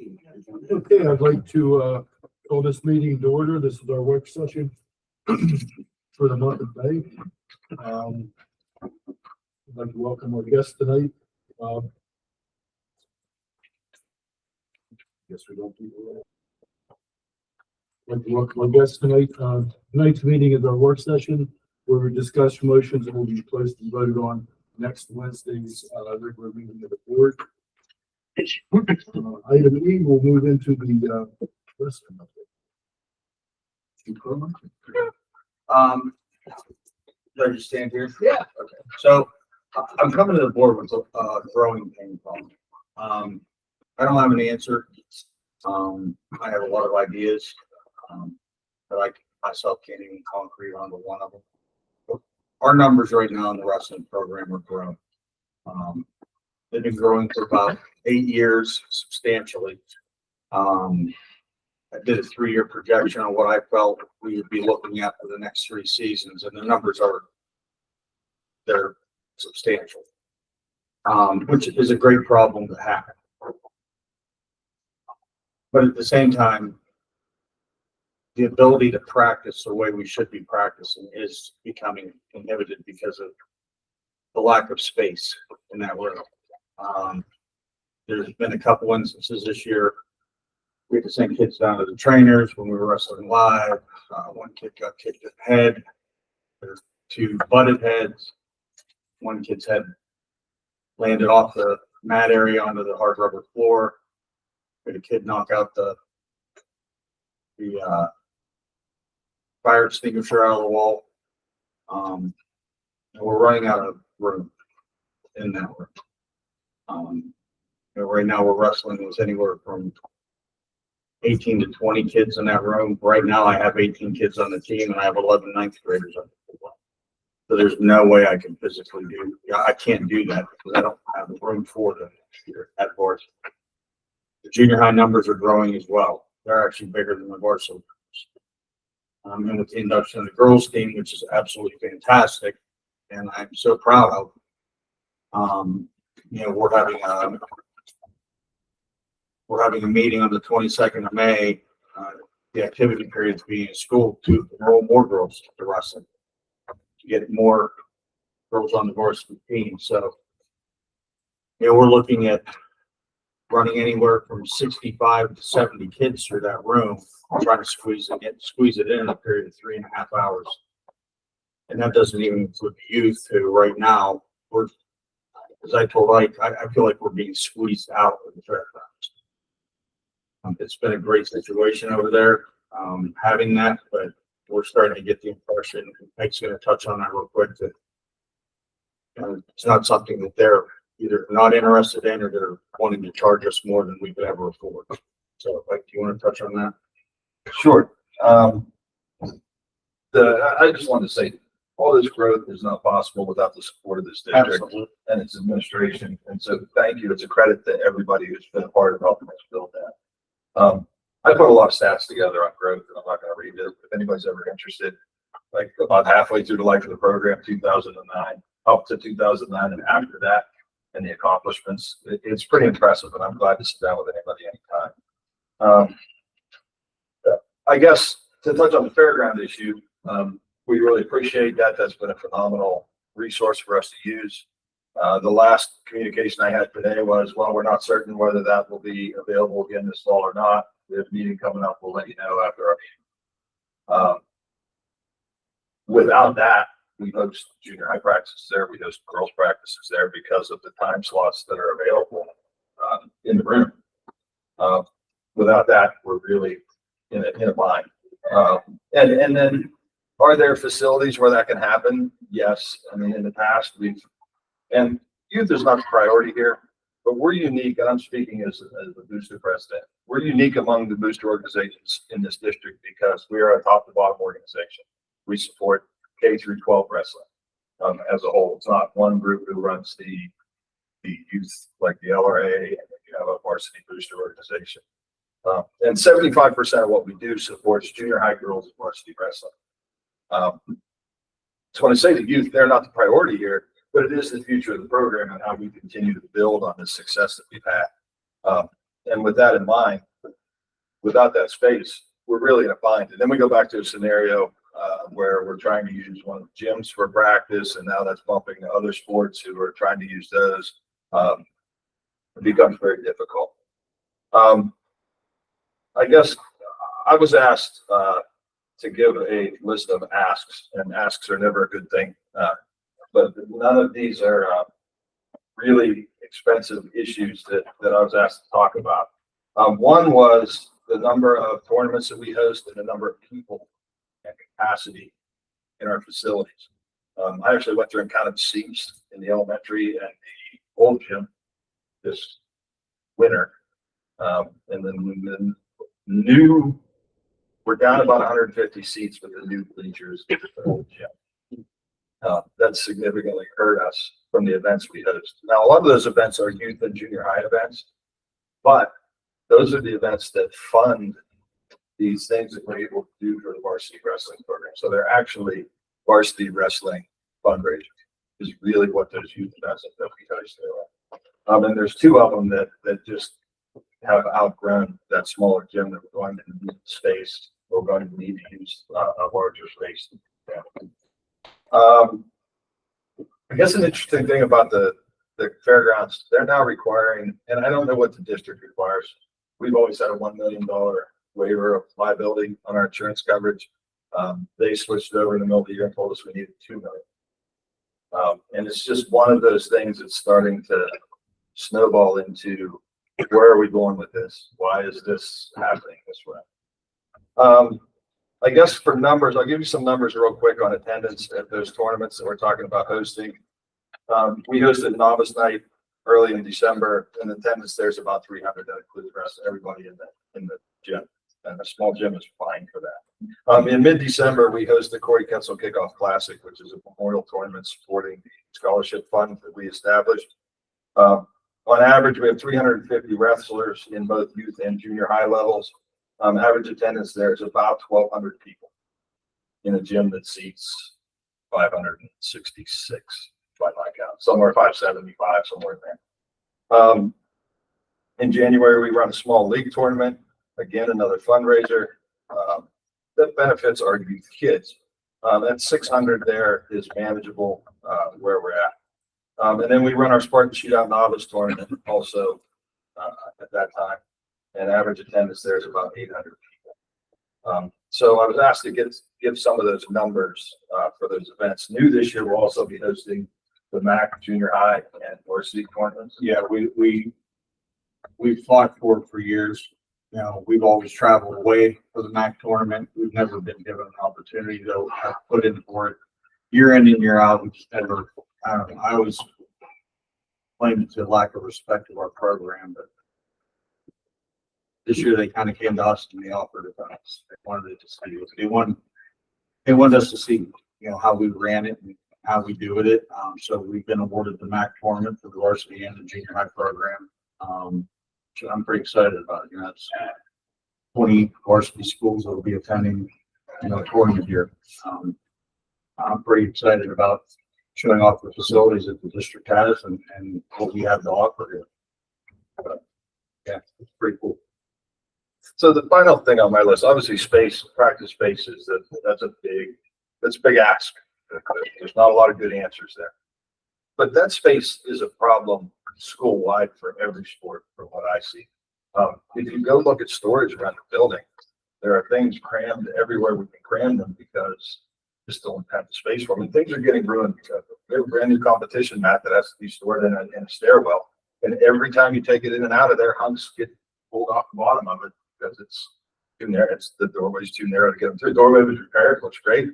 Okay, I'd like to call this meeting to order. This is our work session for the month of May. I'd like to welcome our guests tonight. Guess we don't do that. I'd like to welcome our guests tonight. Tonight's meeting is our work session where we discuss motions that will be placed and voted on next Wednesday's regular meeting of the board. Item E, we'll move into the listing of it. Do I just stand here? Yeah. Okay. So I'm coming to the board with a growing pain problem. I don't have an answer. I have a lot of ideas, but I myself can't even concrete onto one of them. But our numbers right now in the wrestling program are growing. They've been growing for about 8 years substantially. I did a 3-year projection on what I felt we would be looking at for the next 3 seasons, and the numbers they're substantial, which is a great problem to have. But at the same time, the ability to practice the way we should be practicing is becoming inhibited because of the lack of space in that room. There's been a couple instances this year. We had to send kids down to the trainers when we were wrestling live. One kid got kicked in the head. There's 2 butted heads. One kid's head landed off the mat area onto the hard rubber floor. We had a kid knock out the fire extinguisher out of the wall. And we're running out of room in that room. Right now we're wrestling with anywhere from 18 to 20 kids in that room. Right now I have 18 kids on the team and I have 11 ninth graders on the team. So there's no way I can physically I can't do that because I don't have the room for them here at varsity. The junior high numbers are growing as well. They're actually bigger than the varsity. And with the induction of the girls team, which is absolutely fantastic, and I'm so proud of. We're having a meeting on the 22nd of May. The activity period being in school to enroll more girls to wrestling, to get more girls on the varsity team. So, we're looking at running anywhere from 65 to 70 kids through that room, trying to squeeze it in a period of 3.5 hours. And that doesn't even include the youth who right now as I told Ike, I feel like we're being squeezed out of the track rounds. It's been a great situation over there, having that, but we're starting to get the impression, Ike's going to touch on that real quick, that it's not something that they're either not interested in or they're wanting to charge us more than we could ever afford. So, Ike, do you want to touch on that? Sure. I just wanted to say, all this growth is not possible without the support of this district. Absolutely. And its administration. And so thank you. It's a credit to everybody who's been a part of helping us build that. I put a lot of stats together on growth, and I'm not going to read it. If anybody's ever interested, like about halfway through the life of the program, 2009, up to 2009, and after that, and the accomplishments, it's pretty impressive, and I'm glad to sit down with anybody anytime. I guess to touch on the fairground issue, we really appreciate that. That's been a phenomenal resource for us to use. The last communication I had today was, well, we're not certain whether that will be available again this fall or not. We have a meeting coming up. We'll let you know after our meeting. Without that, we host junior high practices there. We host girls practices there because of the time slots that are available in the room. Without that, we're really in a bind. And then, are there facilities where that can happen? Yes. I mean, in the past, and youth is not the priority here, but we're unique, and I'm speaking as the booster president. We're unique among the booster organizations in this district because we are a top to bottom organization. We support K through 12 wrestling as a whole. It's not one group who runs the youth like the LRA, and then you have a varsity booster organization. And 75% of what we do supports junior high girls and varsity wrestling. So when I say the youth, they're not the priority here, but it is the future of the program and how we continue to build on the success that we've had. And with that in mind, without that space, we're really in a bind. And then we go back to a scenario where we're trying to use one of the gyms for practice, and now that's bumping to other sports who are trying to use those. It becomes very difficult. I guess I was asked to give a list of asks, and asks are never a good thing. But none of these are really expensive issues that I was asked to talk about. One was the number of tournaments that we host and the number of people and capacity in our facilities. I actually went through and counted seats in the elementary and the old gym this winter. And then we're down about 150 seats with the new bleachers in the old gym. That significantly hurt us from the events we host. Now, a lot of those events are youth and junior high events, but those are the events that fund these things that we're able to do for the varsity wrestling program. So they're actually varsity wrestling fundraisers is really what those youth events that we host are. And there's two of them that just have outgrown that smaller gym that we're going to need space. We're going to need to use a larger space. I guess an interesting thing about the fairgrounds, they're now requiring, and I don't know what the district requires. We've always had a $1 million waiver of liability on our insurance coverage. They switched over in the middle of the year and told us we needed $2 million. And it's just one of those things that's starting to snowball into where are we going with this? Why is this happening this way? I guess for numbers, I'll give you some numbers real quick on attendance at those tournaments that we're talking about hosting. We hosted Novice Night early in December, and attendance there's about 300. That includes the rest of everybody in the gym, and a small gym is fine for that. In mid-December, we hosted Corey Ketzel Kickoff Classic, which is a memorial tournament supporting the scholarship fund that we established. On average, we have 350 wrestlers in both youth and junior high levels. Average attendance there is about 1,200 people in a gym that seats 566 by my count, somewhere 575, somewhere in there. In January, we run a small league tournament. Again, another fundraiser that benefits our youth kids. That 600 there is manageable where we're at. And then we run our Spartan Shootout Novice tournament also at that time. And average attendance there is about 800 people. So I was asked to give some of those numbers for those events. New this year, we'll also be hosting the MAC junior high and varsity tournaments. Yeah, we've fought for it for years. You know, we've always traveled away for the MAC tournament. We've never been given an opportunity to put in for it. Year in and year out, we just never, I don't know, I always blame it to lack of respect of our program, but this year they kind of came to us and they offered it to us. They wanted it to see it. They wanted us to see, you know, how we ran it and how we do with it. So we've been awarded the MAC tournament for the varsity and the junior high program. So I'm pretty excited about it. You know, it's 20 varsity schools that will be attending, you know, tournament here. I'm pretty excited about showing off the facilities that the district has and what we have to offer here. But yeah, it's pretty cool. So the final thing on my list, obviously space, practice spaces, that's a big ask. There's not a lot of good answers there. But that space is a problem school-wide for every sport from what I see. If you go look at storage around the building, there are things crammed everywhere we can cram them because we just don't have the space for them. And things are getting ruined because we have a brand new competition mat that has to be stored in a stairwell. And every time you take it in and out of there, hunks get pulled off the bottom of it because it's too narrow. It's the doorway's too narrow to get them through. The doorway was repaired, looks great,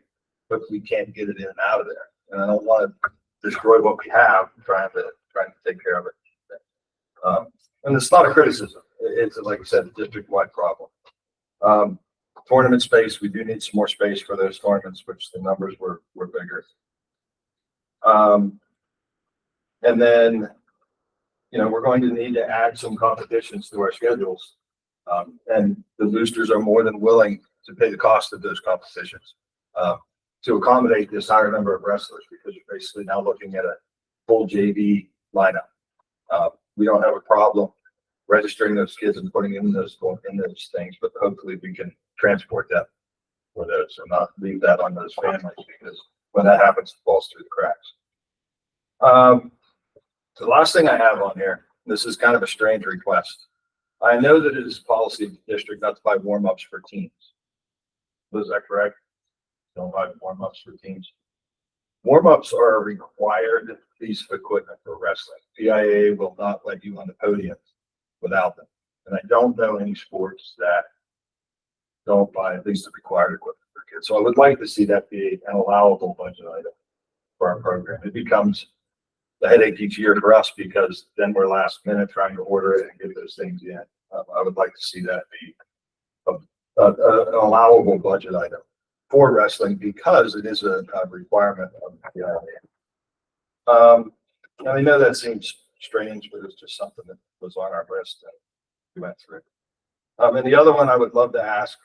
but we can't get it in and out of there. And I don't want to destroy what we have trying to take care of it. And it's not a criticism. It's, like I said, a district-wide problem. Tournament space, we do need some more space for those tournaments, which the numbers were bigger. And then, you know, we're going to need to add some competitions to our schedules. And the boosters are more than willing to pay the cost of those competitions to accommodate this higher number of wrestlers, because you're basically now looking at a full JV lineup. We don't have a problem registering those kids and putting in those things, but hopefully we can transport that for those and not leave that on those families, because when that happens, it falls through the cracks. The last thing I have on here, this is kind of a strange request. I know that it is policy of the district not to buy warm-ups for teams. Was that correct? Don't buy warm-ups for teams. Warm-ups are a required piece of equipment for wrestling. PIA will not let you on the podium without them. And I don't know any sports that don't buy at least the required equipment for kids. So I would like to see that be an allowable budget item for our program. It becomes the headache each year for us because then we're last minute trying to order it and get those things in. I would like to see that be an allowable budget item for wrestling because it is a requirement of the PIA. I know that seems strange, but it's just something that was on our list that we went through. And the other one I would love to ask,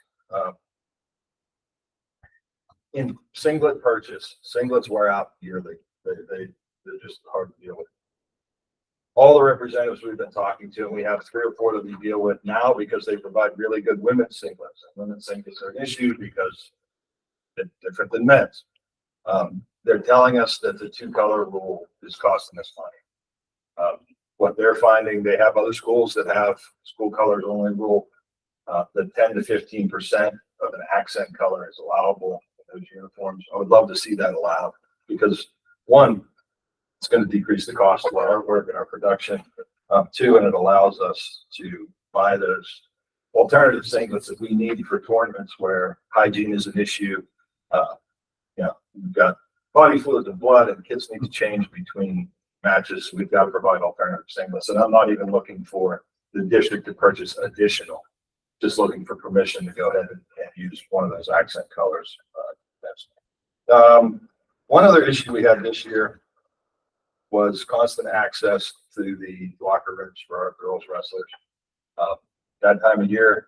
in singlet purchase, singlets wear out yearly. They're just hard to deal with. All the representatives we've been talking to, and we have 3 or 4 that we deal with now because they provide really good women's singlets. And women's singlets are an issue because they're different than men's. They're telling us that the 2-color rule is costing us money. What they're finding, they have other schools that have school colors only rule. The 10 to 15% of an accent color is allowable in those uniforms. I would love to see that allowed because 1, it's going to decrease the cost of our work and our production. 2, and it allows us to buy those alternative singlets that we need for tournaments where hygiene is an issue. We've got body fluids and blood and kids need to change between matches. We've got to provide alternative singlets. And I'm not even looking for the district to purchase additional, just looking for permission to go ahead and use one of those accent colors. One other issue we had this year was constant access to the locker rooms for our girls wrestlers. That time of year,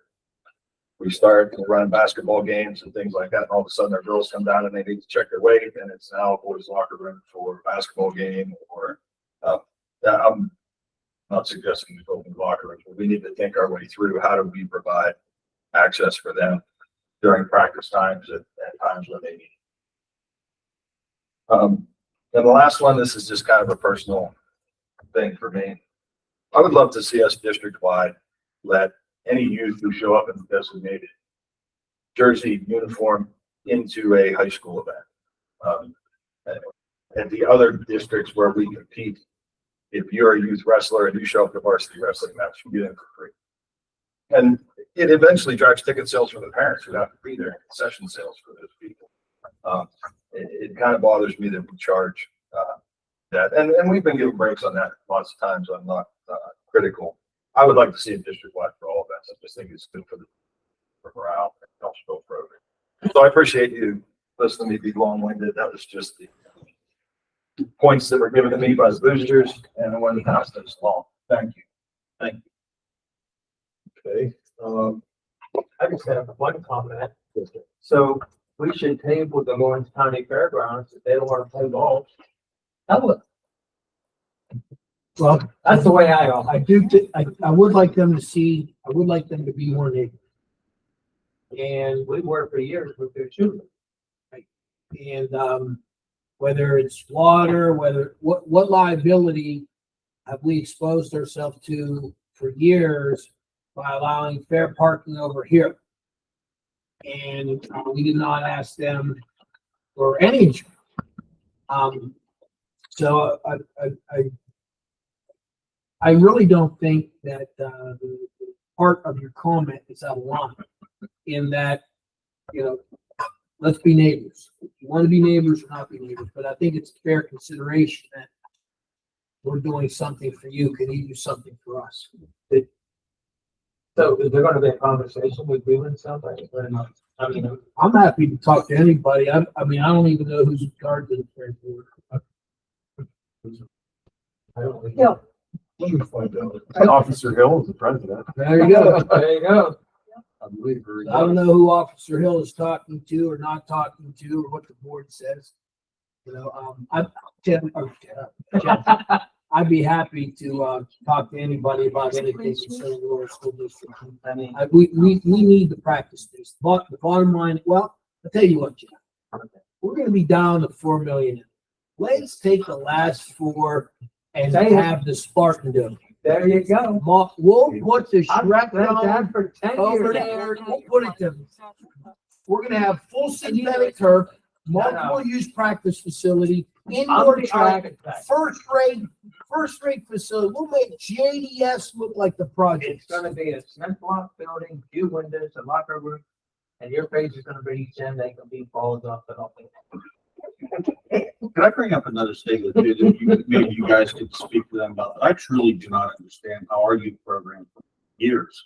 we start running basketball games and things like that. And all of a sudden, our girls come down and they need to check their weight, and it's now a boys' locker room for a basketball game. Or I'm not suggesting we open locker rooms, but we need to think our way through how do we provide access for them during practice times and times when they need it. And the last one, this is just kind of a personal thing for me. I would love to see us district-wide let any youth who show up in the designated jersey uniform into a high school event. And the other districts where we compete, if you're a youth wrestler and you show up to varsity wrestling match, you get in for free. And it eventually drives ticket sales for the parents who have to be there, concession sales for those people. It kind of bothers me that we charge that. And we've been given breaks on that lots of times. I'm not critical. I would like to see a district-wide for all events. I just think it's good for morale and helps build program. So I appreciate you listening to me be long-winded. That was just the points that were given to me by the boosters, and I wanted to pass those along. Thank you. Thank you. Okay. I just have one comment. So we should table the Lawrence County Fairgrounds if they don't want to play golf. Well, That's the way I go. I would like them to see, I would like them to be more neighbors. And we worked for years with their children. And, whether it's water, what liability have we exposed ourselves to for years by allowing fair parking over here? And we did not ask them for any insurance. So I really don't think that the part of your comment is out of line in that, let's be neighbors. If you want to be neighbors or not be neighbors, but I think it's fair consideration that we're doing something for you. Can you do something for us? So is there going to be a conversation with you and somebody? Or not? I mean, I'm happy to talk to anybody. I don't even know who's in charge of the fair board. I don't think. Yeah. Officer Hill is the president. There you go. There you go. I believe. I don't know who Officer Hill is talking to or not talking I'd be happy to, talk to anybody about anything concerning the Laurel School District. I mean, We need the practice space. But the bottom line, well, I'll tell you what, Jeff. We're gonna be down to 4 million. Let's take the last 4 and have the Spartan do it. there you go. We'll put the I've Shrek said dome that for 10 over years. there. We'll put it to, we're gonna have full synthetic turf, No, no. multiple use practice facility, I'm indoor the track, architect. first rate facility. We'll make JDS look like the project. It's gonna be a cement block building, few windows, a locker room, and your face is gonna be each end, they can be balls off the whole thing. Can I bring up another statement too, that maybe you guys could speak to them about? I truly do not understand how our youth program for years,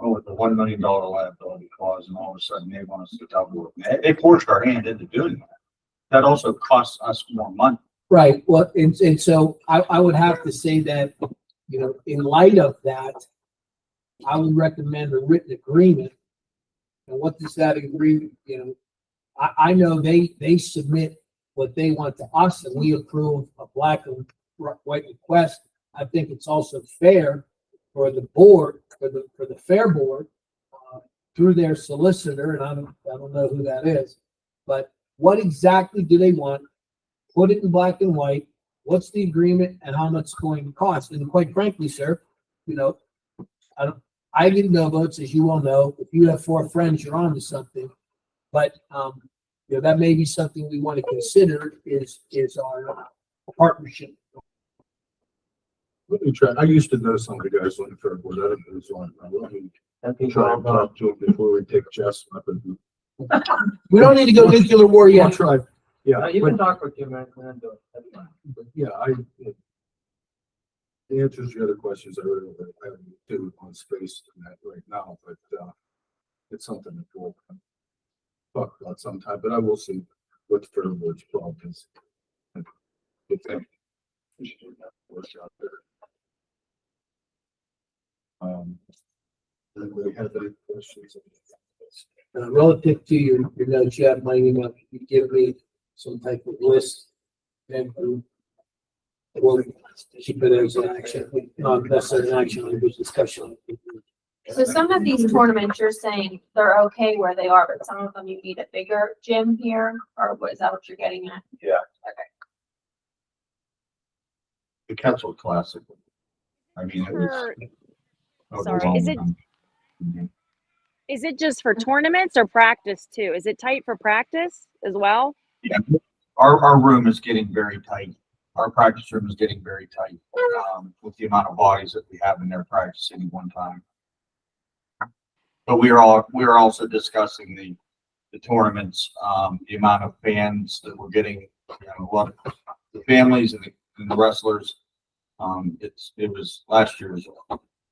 with the $1 million liability clause, and all of a sudden they want us to double it. They forced our hand into doing that. That also costs us more money. Right, well, and so I would have to say that, you know, in light of that, I would recommend a written agreement. And what does that agreement, you know, I know they submit what they want to us and we approve a black and white request. I think it's also fair for the board, for the fair board, through their solicitor, and I don't know who that is, but what exactly do they want? Put it in black and white. What's the agreement and how much it's going to cost? And quite frankly, sir, you know, I get no votes, as you all know. If you have 4 friends, you're on to something. But, you know, that may be something we want to consider is our partnership. Let me try. I used to know some of the guys on the fair board. Let me try and talk to them before we take Jess up and. We don't need to go nuclear war I'll yet. try. Yeah, You but- can talk for 2 minutes and then do it. That's fine. but yeah, the answers to the other questions I really don't do on space and that right now, but, it's something that we'll talk about sometime, but I will see what the fair board's problem is. Good thing. We should do that work out there. Anybody have any questions? Relative to your notes, you have my email. You give me some type of list. And we'll keep it as an action, not necessarily an action, it was discussion. So some of these tournaments, you're saying they're okay where they are, but some of them you need a bigger gym here, or what, is that what you're getting at? The Ketchel Classic. I mean, it For- was. Sorry, is it- Mhm. Is it just for tournaments or practice too? Is it tight for practice as well? Yeah, our room is getting very tight. Our practice room is getting very tight, with the amount of bodies that we have in there practicing at one time. But we are also discussing the tournaments, the amount of fans that we're getting, you know, what the families and the wrestlers. It was last year's,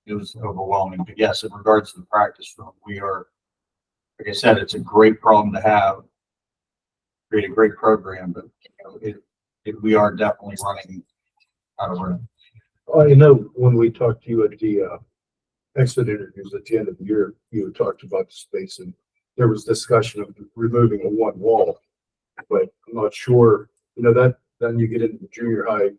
it was overwhelming. But yes, in regards to the practice room, we are, like I said, it's a great problem to have. Create a great program, but you know, we are definitely running out of room. Oh, you know, when we talked to you at the exit interviews at the end of the year, you had talked about the space and there was discussion of removing a one wall. But I'm not sure, you know, that then you get into the junior high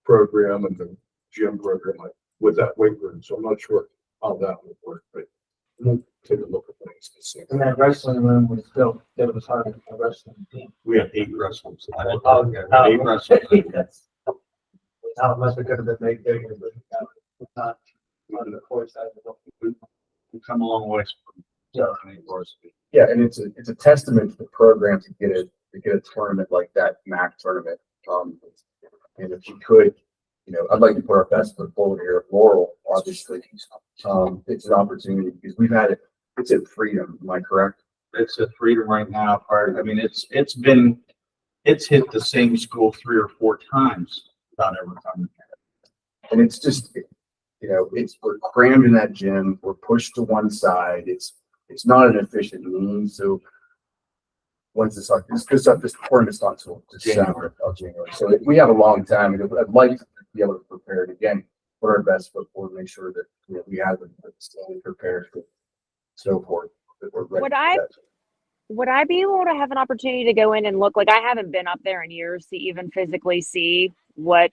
program and the gym program like with that weight room. So I'm not sure how that would work, but we'll take a look at things to see. And that wrestling room was built, it was hard a wrestling team. We have 8 wrestlers. Oh, Yeah, 8 wrestlers. That's- Now, unless it could have been made bigger, but not on the court side of the. We've come a long way. Yeah, and it's a testament to the program to get a tournament like that, MAC tournament. And if you could, you know, I'd like to put our best foot forward here at Laurel, obviously. It's an opportunity because we've had it, it's at Freedom, am I correct? It's a Freedom right now. I mean, it's hit the same school 3 or 4 times without ever coming. And it's just, you know, we're crammed in that gym, we're pushed to one side, it's not an efficient means, so once this tournament's not until December of January, so we have a long time, and I'd like to be able to prepare it again, put our best foot forward, make sure that, you know, we have it prepared for so forth, that we're ready. Would I be able to have an opportunity to go in and look? Like, I haven't been up there in years to even physically see what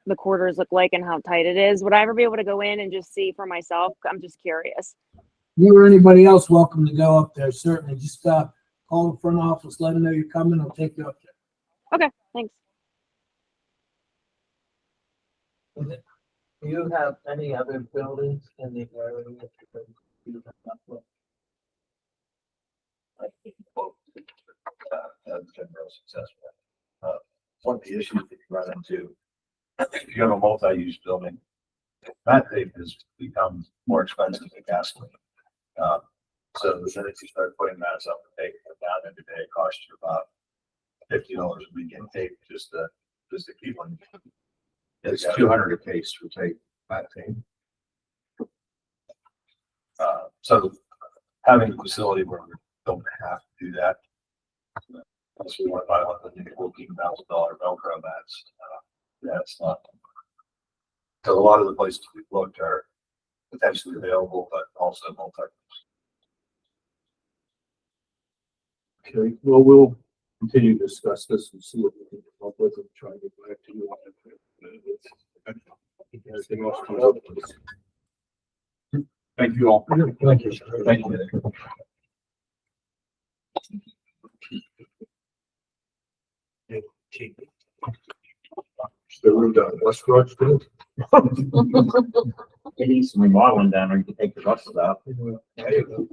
the quarters look like and how tight it is. Would I ever be able to go in and just see for myself? I'm just curious. You or anybody else welcome to go up there, certainly. Just, call the front office, let them know you're coming, I'll take you up there. Okay, thanks. Do you have any other buildings in the area? that you have not looked? I think both, have been real successful. One of the issues that you run into, if you have a multi-use building, mat tape has become more expensive than gasoline. So the minute you start putting mats up and taking them down every day, it costs you about $50 a week in tape just to keep them. It's 200 a case for tape, mat tape. So having a facility where we don't have to do that. Unless we want to buy one of the new $14,000 Velcro mats, that's not. So a lot of the places we've looked are potentially available, but also multi. Okay, well, we'll continue to discuss this and see what we can come up with and try to get back to you on it. Anything else comes up? Thank you all. Thank you. Thank you. The room down West Garage too? It needs some remodeling down there. You can take the buses out. There you go.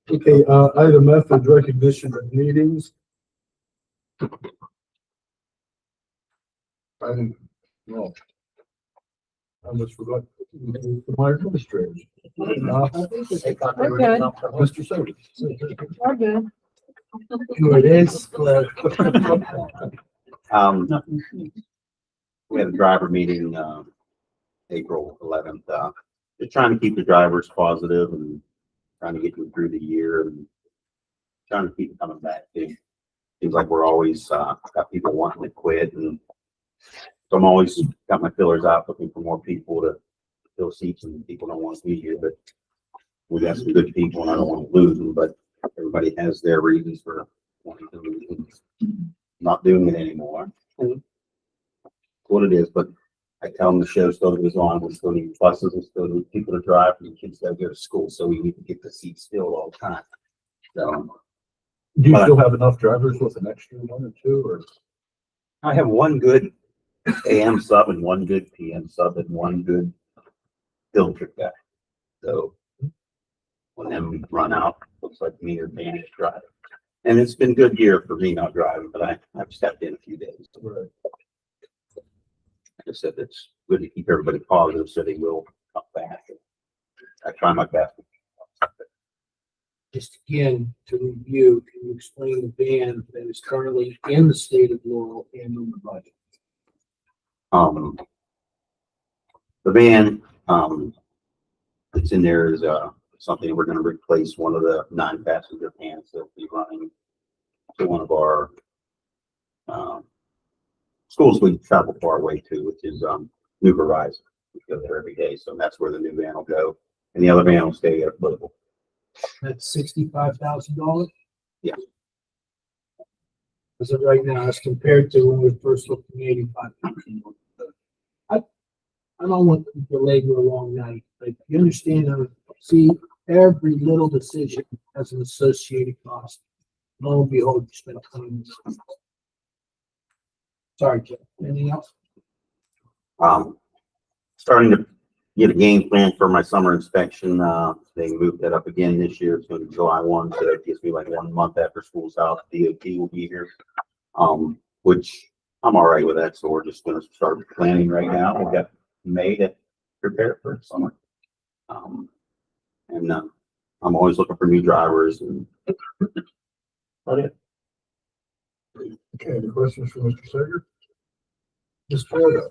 Okay, item F is recognition of meetings. Item, no. I almost forgot. My administrators. They thought they were Okay. enough for- Mr. Soder. We're good. Here it is. We had a driver meeting, April 11th, just trying to keep the drivers positive and trying to get them through the year and trying to keep them coming back. It seems like we're always, got people wanting to quit, and so I'm always got my fillers out looking for more people to fill seats, and people don't want to be here, but we got some good people and I don't want to lose them, but everybody has their reasons for wanting to lose them, not doing it anymore. What it is, but I tell them the show still goes on. We still need buses, we still need people to drive, and the kids that go to school, so we need to get the seats filled all the time. So Do you still have enough drivers with an extra one or two, or? I have one good AM sub and one good PM sub and one good field trip guy. So when them run out, looks like me or Danny is driving. And it's been a good year for me not driving, but I've stepped in a few days. Right. Like I said, it's good to keep everybody positive so they will come back. I try my best. Just again, to review, can you explain the ban that is currently in the state of Laurel and in the budget? The van, that's in there is, something we're gonna replace one of the 9-passenger vans that'll be running to one of our, schools we travel far away to, which is, New Horizon. We go there every day, so that's where the new van will go, and the other van will stay at Louisville. That's $65,000? Yeah. As of right now, as compared to when we first looked at 85,000. I don't want to belabor a long night, but you understand, see, every little decision has an associated cost. Lo and behold, you spent 20 minutes. Sorry, Jeff. Anything else? Starting to get a game plan for my summer inspection. They moved that up again this year. It's going to be July 1, so that gives me like 1 month after school's out. DOT will be here, which I'm all right with that. So we're just going to start planning right now. We've got May to prepare for summer. I'm always looking for new drivers. And Okay, any questions for Mr. Sager? Ms. Florida?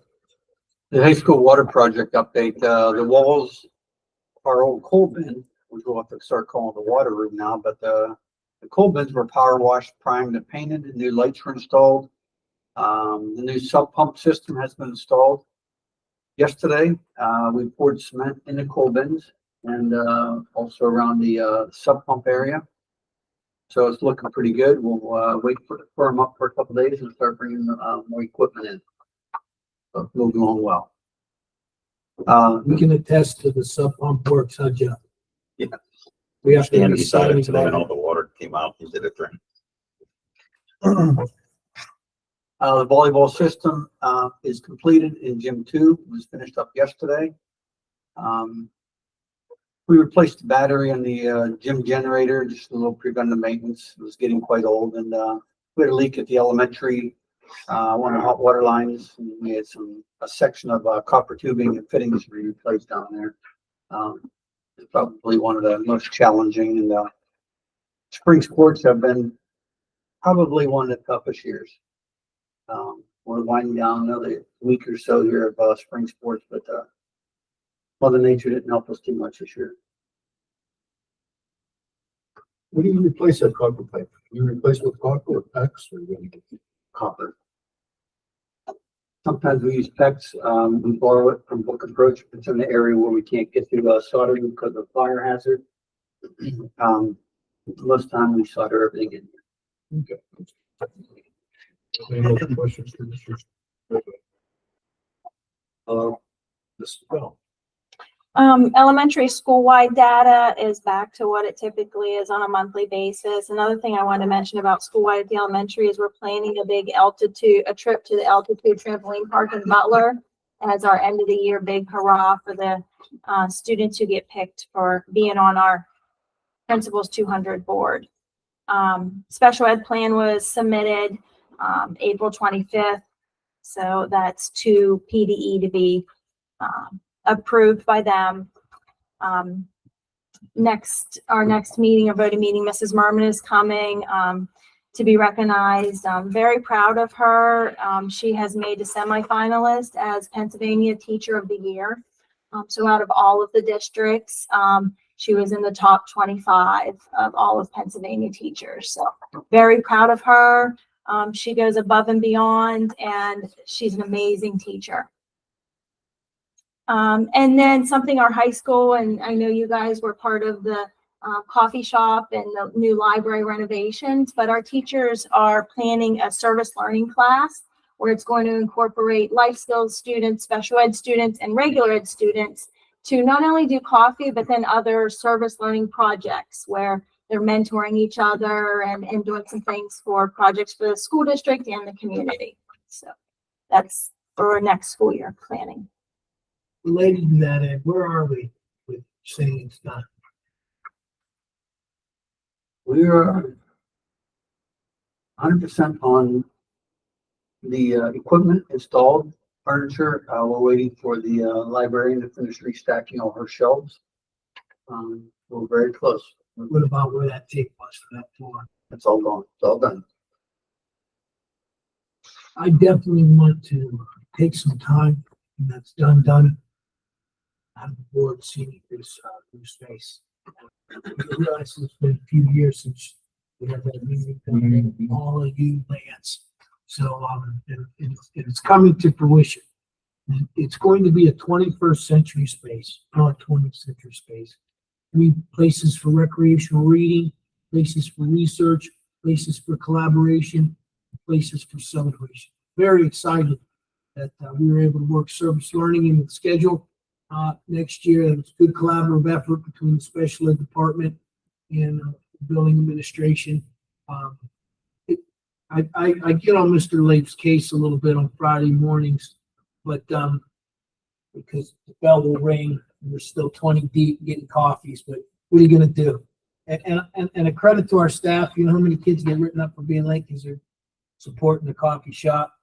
The high school water project update, the walls, our old coal bin, which we'll have to start calling the water room now, but the coal bins were power washed, primed and painted, and new lights were installed. The new sub pump system has been installed. Yesterday, we poured cement in the coal bins and also around the sub pump area. So it's looking pretty good. We'll wait for it to firm up for a couple days and start bringing more equipment in. So moving along well. We can attest to the sub pump works, huh, Jeff? Yeah. We have to Stand be beside excited it today and about all the water came out into the drain. The volleyball system, is completed in gym 2, was finished up yesterday. We replaced the battery on the, gym generator, just a little preventive maintenance. It was getting quite old and, we had a leak at the elementary, one of the hot water lines. And we had a section of, copper tubing and fittings to be replaced down there. It's probably one of the most challenging, and, spring sports have been probably one of the toughest years. We're winding down another week or so here of spring sports, but Mother Nature didn't help us too much this year. What do you replace that copper pipe? You replace with copper or PEX or what? Copper. Sometimes we use PEX. We borrow it from Book Approach. If it's in the area where we can't get to solder because of fire hazard. Most time we solder everything in. Okay. Any other questions for Mr. This, well, Elementary school-wide data is back to what it typically is on a monthly basis. Another thing I wanted to mention about school-wide at the elementary is we're planning a trip to the Altitude Trampoline Park in Butler as our end of the year big hurrah for the students who get picked for being on our Principals 200 board. Special ed plan was submitted April 25th. So that's to PDE to be approved by them. Our next meeting, our voting meeting, Mrs. Merman is coming to be recognized. I'm very proud of her. She has made a semifinalist as Pennsylvania Teacher of the Year. So out of all of the districts, she was in the top 25 of all of Pennsylvania teachers. So very proud of her. She goes above and beyond, and she's an amazing teacher. And then something our high school, and I know you guys were part of the coffee shop and the new library renovations, but our teachers are planning a service learning class where it's going to incorporate life skills students, special ed students, and regular ed students to not only do coffee, but then other service learning projects where they're mentoring each other and doing some things for projects for the school district and the community. So that's for next school year planning. Related to that, Ed, where are we with saying it's done? We're 100% on the equipment installed, furniture. We're waiting for the librarian to finish restacking all her shelves. We're very close. What about where that tape was for that floor? It's all gone. It's all done. I definitely want to take some time, and that's done. Have the board see this new space. I realize it's been a few years since we had that meeting, all of you, Lance. So it's coming to fruition. It's going to be a 21st century space, not a 20th century space. We need places for recreational reading, places for research, places for collaboration, places for celebration. Very excited that we were able to work service learning in the schedule next year. It's good collaborative effort between the special ed department and building administration. I get on Mr. Lape's case a little bit on Friday mornings, but because the bell will ring and we're still 20 deep getting coffees, but what are you gonna do? And a credit to our staff. You know how many kids get written up for being late because they're supporting the coffee shop?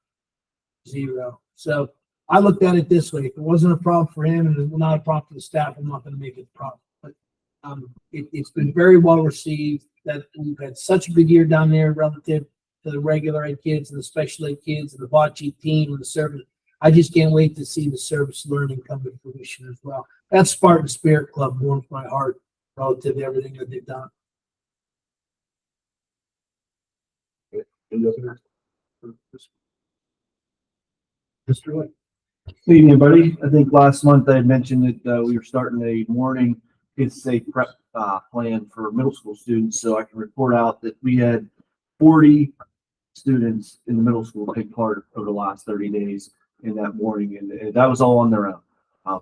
0. So I looked at it this way: if it wasn't a problem for him and it's not a problem for the staff, I'm not going to make it a problem. But it's been very well received. That we've had such a good year down there relative to the regular ed kids and the special ed kids and the bocce team and the service. I just can't wait to see the service learning come to fruition as well. That Spartan Spirit Club warms my heart relative to everything that they've done. Mr. Lake. Good evening, everybody. I think last month I had mentioned that we were starting a morning Kids Safe prep plan for middle school students. So I can report out that we had 40 students in the middle school take part over the last 30 days. in that morning, and that was all on their own.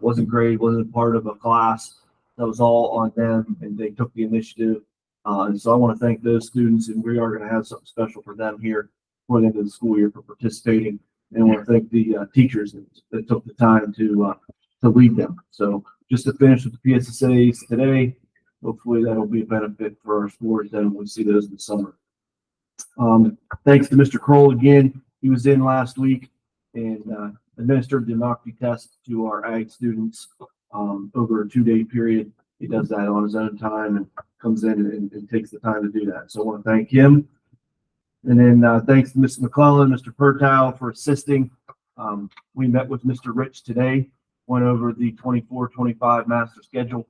Wasn't grade, wasn't part of a class. That was all on them, and they took the initiative. And so I want to thank those students, and we are going to have something special for them here for the end of the school year for participating. And I want to thank the teachers that took the time to lead them. So just to finish with the PSSAs today, hopefully that'll be a benefit for our sports and we'll see those in the summer. Thanks to Mr. Kroll again. He was in last week and administered the NOCTI test to our ag students over a 2-day period. He does that on his own time and comes in and takes the time to do that. So I want to thank him. And then thanks to Mr. McClellan, Mr. Pertow for assisting. We met with Mr. Rich today, went over the 24-25 master schedule.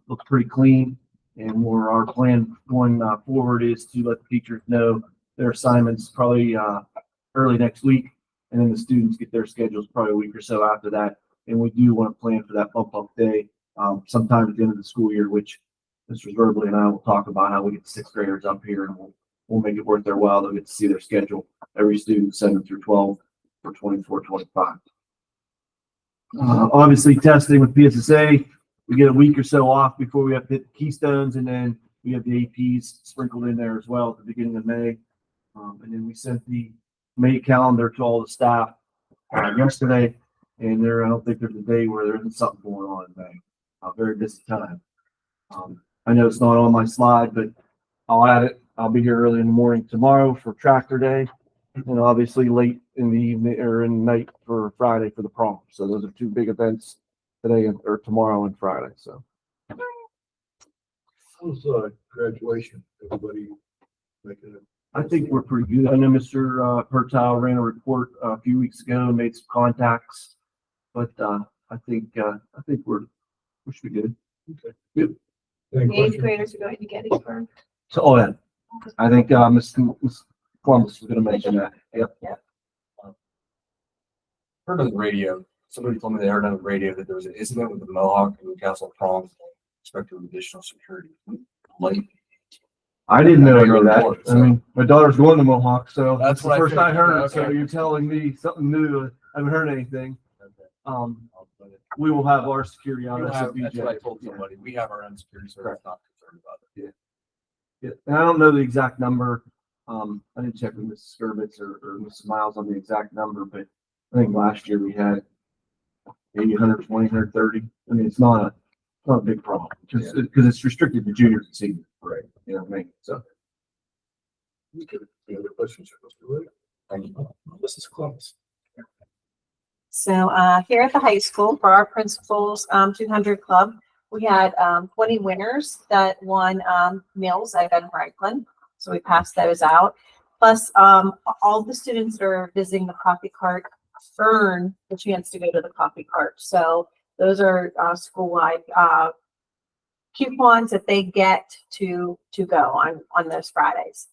Looks pretty clean. And where our plan going forward is to let the teachers know their assignments probably early next week. And then the students get their schedules probably a week or so after that. And we do want to plan for that bump up day sometime at the end of the school year, which Mr. Verbley and I will talk about how we get the 6th graders up here and we'll make it worth their while. They'll get to see their schedule, every student 7 through 12 for 24-25. Obviously testing with PSSA, we get a week or so off before we have to hit the Keystones, and then we have the APs sprinkled in there as well at the beginning of May. And then we sent the May calendar to all the staff yesterday, and I don't think there's a day where there isn't something going on in May. A very busy time. I know it's not on my slide, but I'll add it. I'll be here early in the morning tomorrow for tractor day, and obviously late in the evening or in the night for Friday for the prom. So those are 2 big events today or tomorrow and Friday. So How's graduation? Everybody making it? I think we're pretty good. I know Mr. Pertow ran a report a few weeks ago and made some contacts, but I think we should be good. Okay. Good. Any The 8th questions? graders are going to Gettysburg. So, oh yeah, I think Miss Columbus was going to mention that. Yep. Heard on the radio, somebody told me they heard on the radio that there was an incident with the Mohawk in Newcastle prom, expected additional security. Like, I didn't know any of that. Report, I mean, my daughter's going to Mohawk, so That's that's the what I first I figured. heard. So Okay. you're telling me something new. I haven't heard anything. okay. Um, we will have our security on That's what I SFBJ. told somebody. We have our own security, so we're not concerned about it. Yeah, and I don't know the exact number. I didn't check with Mrs. Skirvitz or Mrs. Miles on the exact number, but I think last year we had maybe 120, 130. I mean, it's not a big problem because it's restricted to juniors and seniors. Right. You know what I mean? So. Okay. Any other questions for Mr. Ray? Thank you. Mrs. Columbus. So here at the high school for our principals 200 club, we had 20 winners that won meals at Ben Franklin. So we passed those out. Plus all the students that are visiting the coffee cart earn the chance to go to the coffee cart. So those are school-wide coupons that they get to go on those Fridays.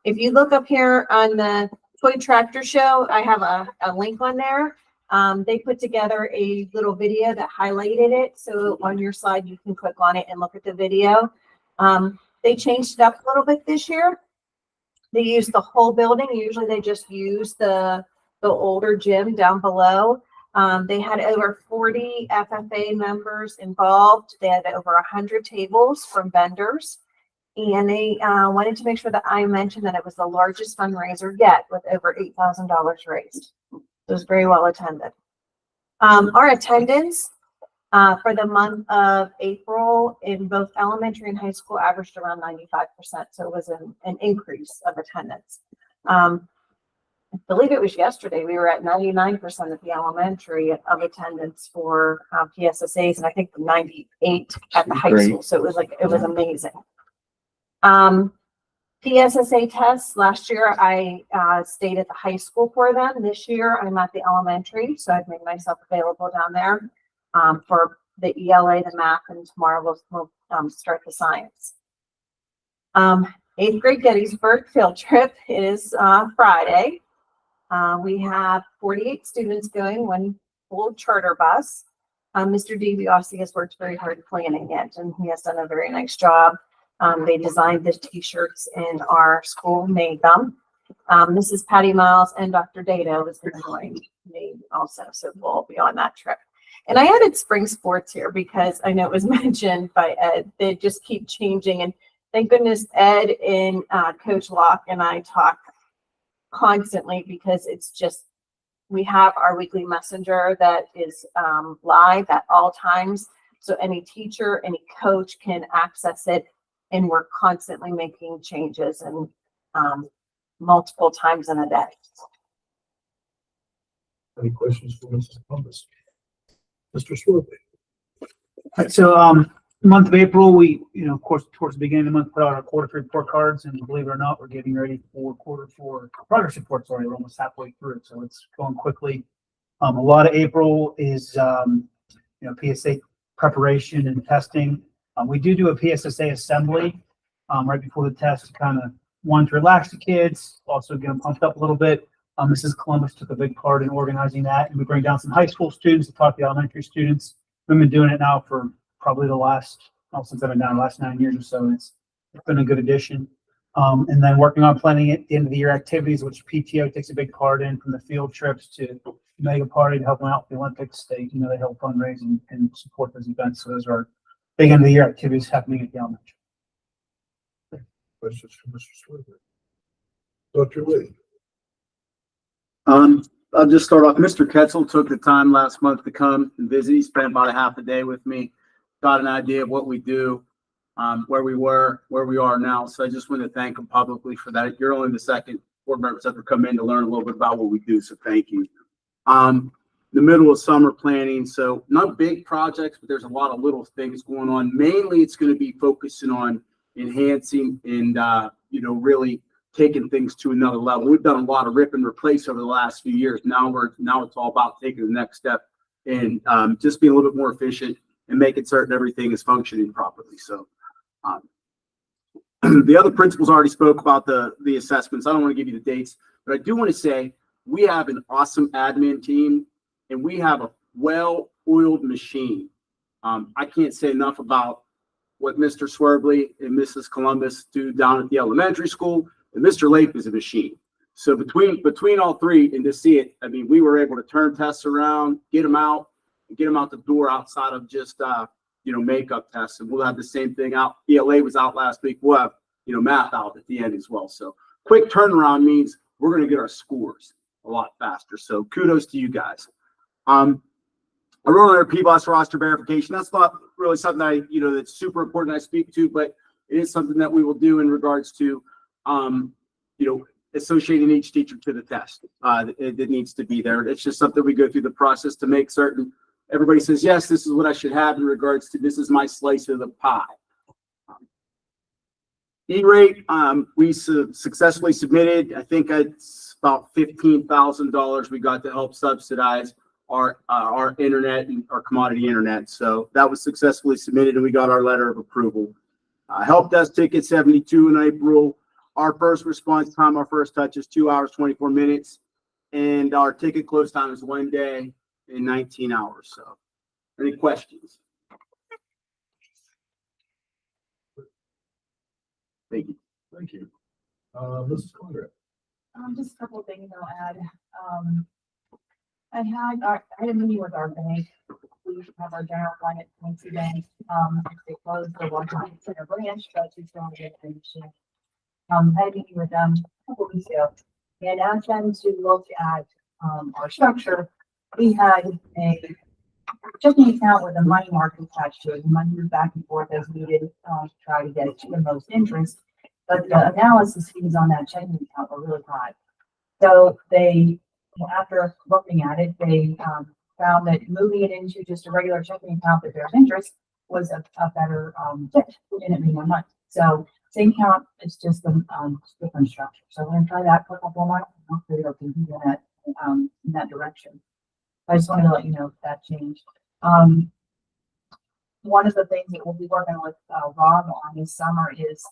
If you look up here on the Toy Tractor Show, I have a link on there. They put together a little video that highlighted it. So on your slide, you can click on it and look at the video. They changed it up a little bit this year. They used the whole building. Usually they just use the older gym down below. They had over 40 FFA members involved. They had over 100 tables from vendors. And they wanted to make sure that I mentioned that it was the largest fundraiser yet with over $8,000 raised. It was very well attended. Our attendance for the month of April in both elementary and high school averaged around 95%. So it was an increase of attendance. I believe it was yesterday. We were at 99% at the elementary of attendance for PSSAs, and I think 98 at the high school. So it was amazing. PSSA tests last year, I stayed at the high school for them. This year, I'm at the elementary, so I've made myself available down there for the ELA, the math, and tomorrow we'll start the science. 8th grade Gettysburg field trip is Friday. We have 48 students going, one full charter bus. Mr. DiBiase has worked very hard planning it, and he has done a very nice job. They designed the t-shirts and our school made them. Mrs. Patty Miles and Dr. Dado is going to join me also, so we'll be on that trip. And I added spring sports here because I know it was mentioned by Ed. They just keep changing, and thank goodness Ed and Coach Locke and I talk constantly because it's just, we have our weekly messenger that is live at all times. So any teacher, any coach can access it, and we're constantly making changes and multiple times in a day. Any questions for Mrs. Columbus? Mr. Swerve? So, month of April, we, of course, towards the beginning of the month, put out our quarter three report cards, and believe it or not, we're getting ready for quarter four progress reports already. We're almost halfway through, so it's going quickly. A lot of April is, PSA preparation and testing. We do a PSSA assembly right before the test to kind of, one, to relax the kids, also get them pumped up a little bit. Mrs. Columbus took a big part in organizing that, and we bring down some high school students to talk to the elementary students. We've been doing it now for probably since I've been down the last 9 years or so. It's been a good addition. And then working on planning at the end of the year activities, which PTO takes a big part in, from the field trips to mega party to helping out with the Olympics. They help fundraise and support those events. So those are big end of the year activities happening at the elementary. Questions for Mr. Swerve? Dr. Lee? I'll just start off. Mr. Ketchel took the time last month to come and visit. He spent about a half a day with me, got an idea of what we do, where we were, where we are now. So I just want to thank him publicly for that. You're only the second board member to ever come in to learn a little bit about what we do. So thank you. The middle of summer planning. So not big projects, but there's a lot of little things going on. Mainly it's going to be focusing on enhancing and, really taking things to another level. We've done a lot of rip and replace over the last few years. Now it's all about taking the next step and just being a little bit more efficient and making certain everything is functioning properly. So the other principals already spoke about the assessments. I don't want to give you the dates, but I do want to say we have an awesome admin team and we have a well-oiled machine. I can't say enough about what Mr. Swerbley and Mrs. Columbus do down at the elementary school. And Mr. Lape is a machine. So between all three, and to see it, I mean, we were able to turn tests around, get them out the door outside of just, makeup tests. And we'll have the same thing out. ELA was out last week. We'll have, math out at the end as well. So quick turnaround means we're going to get our scores a lot faster. So kudos to you guys. I wrote on our PBOS roster verification. That's not really something that's super important I speak to, but it is something that we will do in regards to, associating each teacher to the test. It needs to be there. It's just something we go through the process to make certain everybody says, yes, this is what I should have in regards to this is my slice of the pie. E-rate, we successfully submitted. I think it's about $15,000 we got to help subsidize our internet and our commodity internet. So that was successfully submitted and we got our letter of approval. Help desk ticket 72 in April. Our first response time, our first touch is 2 hours, 24 minutes. And our ticket close time is 1 day and 19 hours. So any questions? Thank you. Thank you. Mrs. Conrad? Just a couple of things I'll add. I had a meeting with our bank. We have our general fund at Quincy Bank. They closed the Washington Center branch, but we still have a machine. I had a meeting with them a couple weeks ago and asked them to look at our structure. We had a checking account with a money market attached to it. Money moved back and forth as needed to try to get it to the most interest. But the analysis fees on that checking account were really high. So after looking at it, they found that moving it into just a regular checking account that bears interest was a better fit. We didn't make more money. So same account, it's just a different structure. So we're going to try that for a couple of months and hopefully it'll continue in that direction. I just wanted to let you know that changed. One of the things that we'll be working with Rob on this summer is